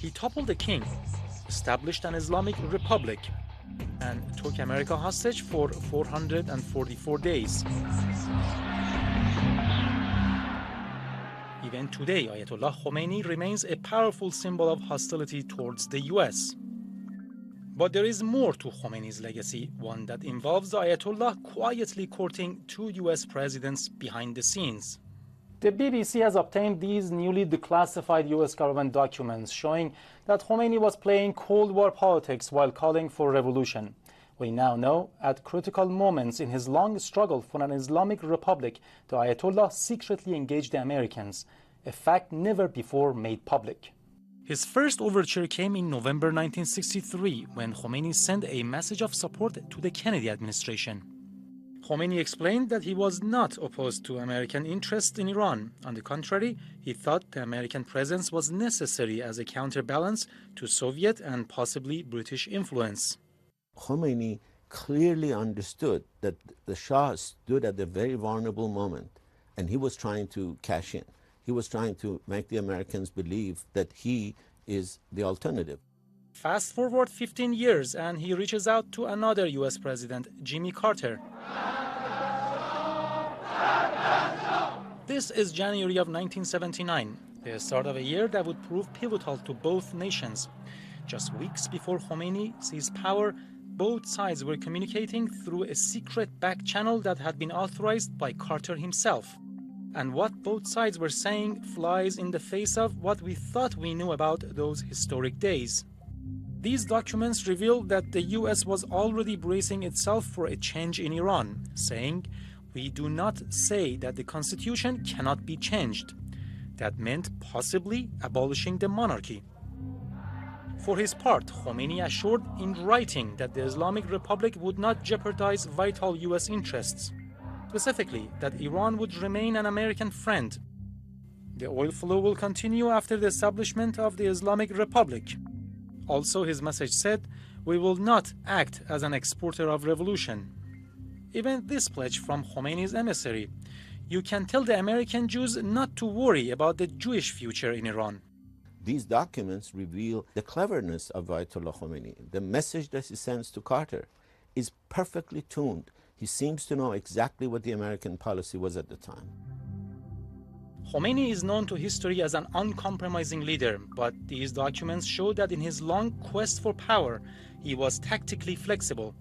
He toppled the king, established an Islamic republic, and took America hostage for 444 days. Even today, Ayatollah Khomeini remains a powerful symbol of hostility towards the US. But there is more to Khomeini's legacy, one that involves the Ayatollah quietly courting two US presidents behind the scenes. The BBC has obtained these newly declassified US government documents showing that Khomeini was playing Cold War politics while calling for revolution. We now know, at critical moments in his long struggle for an Islamic republic, the Ayatollah secretly engaged the Americans, a fact never before made public. His first overture came in November 1963 when Khomeini sent a message of support to the Kennedy administration. Khomeini explained that he was not opposed to American interests in Iran. On the contrary, he thought the American presence was necessary as a counterbalance to Soviet and possibly British influence. Khomeini clearly understood that the Shah stood at a very vulnerable moment, and he was trying to cash in. He was trying to make the Americans believe that he is the alternative. Fast forward 15 years, and he reaches out to another US president, Jimmy Carter. This is January of 1979, the start of a year that would prove pivotal to both nations. Just weeks before Khomeini seized power, both sides were communicating through a secret back channel that had been authorized by Carter himself. And what both sides were saying flies in the face of what we thought we knew about those historic days. These documents reveal that the US was already bracing itself for a change in Iran, saying, "We do not say that the constitution cannot be changed." That meant possibly abolishing the monarchy. For his part, Khomeini assured in writing that the Islamic Republic would not jeopardize vital US interests, specifically that Iran would remain an American friend. The oil flow will continue after the establishment of the Islamic Republic. Also, his message said, "We will not act as an exporter of revolution." Even this pledge from Khomeini's emissary: "You can tell the American Jews not to worry about the Jewish future in Iran." These documents reveal the cleverness of Ayatollah Khomeini. The message that he sends to Carter is perfectly tuned. He seems to know exactly what the American policy was at the time. Khomeini is known to history as an uncompromising leader, but these documents show that in his long quest for power, he was tactically flexible.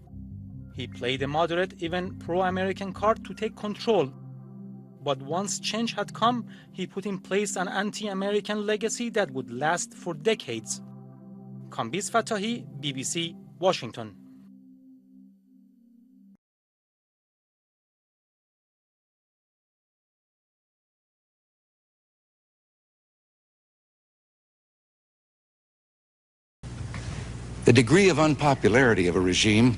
He played a moderate, even pro-American card to take control. But once change had come, he put in place an anti-American legacy that would last for decades. Kambiz Fatahi, BBC, Washington. The degree of unpopularity of a regime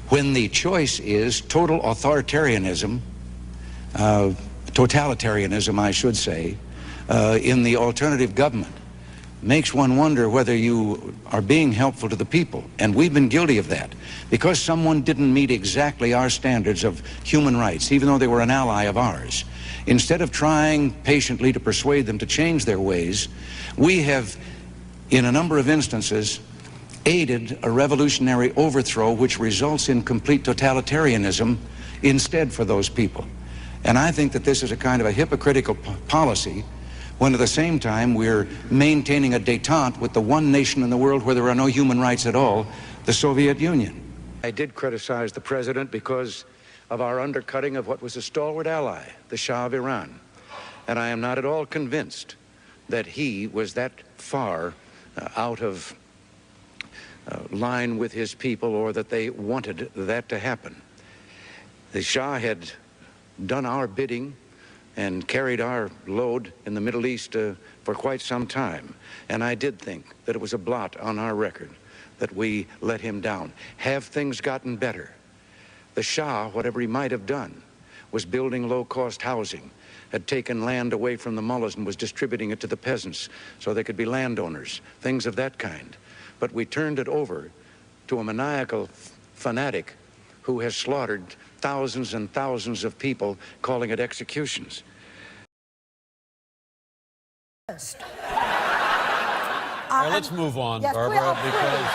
when the choice is total authoritarianism, totalitarianism, I should say, in the alternative government, makes one wonder whether you are being helpful to the people. And we've been guilty of that. Because someone didn't meet exactly our standards of human rights, even though they were an ally of ours, instead of trying patiently to persuade them to change their ways, we have, in a number of instances, aided a revolutionary overthrow which results in complete totalitarianism instead for those people. And I think that this is a kind of a hypocritical policy when at the same time we're maintaining a détente with the one nation in the world where there are no human rights at all, the Soviet Union. I did criticize the president because of our undercutting of what was a stalwart ally, the Shah of Iran. And I am not at all convinced that he was that far out of line with his people, or that they wanted that to happen. The Shah had done our bidding and carried our load in the Middle East for quite some time. And I did think that it was a blot on our record that we let him down. Have things gotten better? The Shah, whatever he might have done, was building low-cost housing, had taken land away from the mullahs and was distributing it to the peasants so they could be landowners, things of that kind. But we turned it over to a maniacal fanatic who has slaughtered thousands and thousands of people, calling it executions. All right, let's move on, yes, Barbara, because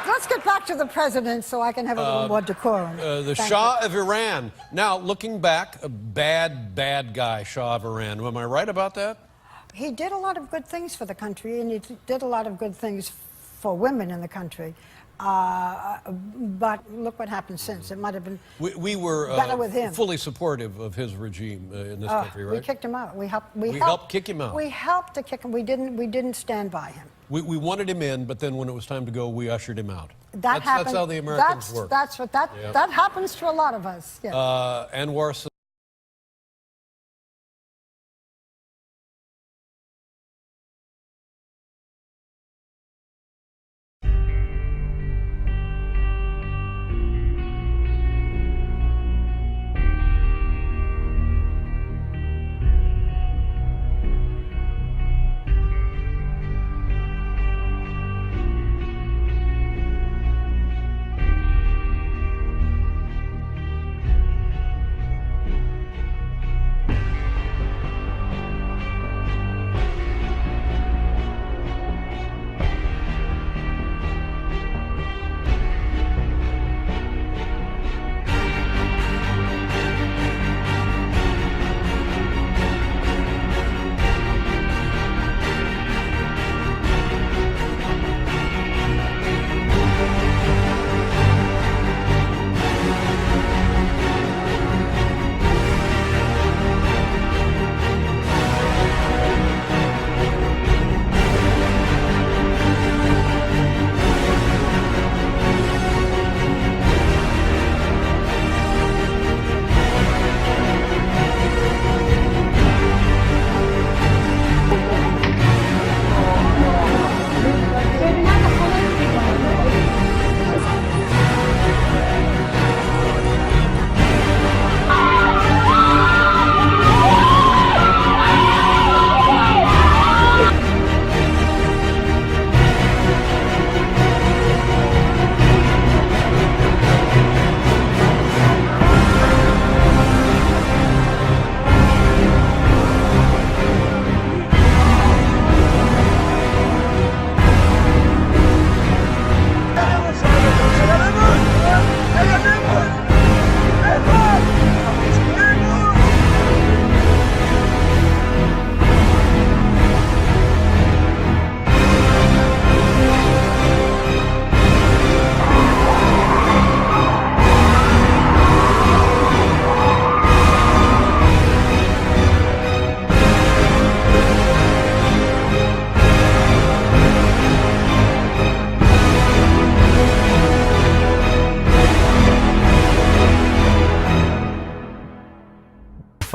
let's get back to the president so I can have a little more decorum. the Thank Shah you. of Iran. Now, looking back, a bad guy, Shah of Iran. Am I right about that? He did a lot of good things for the country, and he did a lot of good things for women in the country. But look what happened since. It might have been We were better with him. fully supportive of his regime in this country, right? We kicked him out. We helped kick him out. We helped to kick him. We didn't stand by him. We wanted him in, but then when it was time to go, we ushered him out. That That's happened. how the Americans work. That's what that Yep. that happens to a lot of us. Yes. Anwar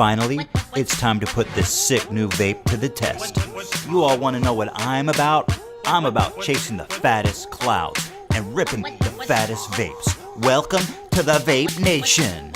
Finally, it's time to put this sick new vape to the test. You all want to know what I'm about? I'm about chasing the fattest clouds and ripping the fattest vapes. Welcome to the Vape Nation.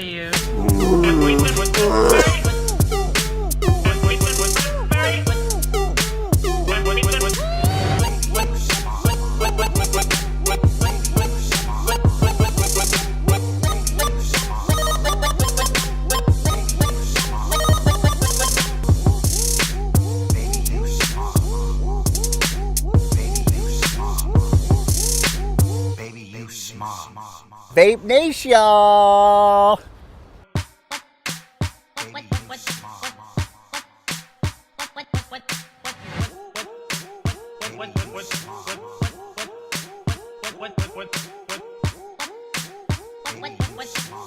you. Vape Nation!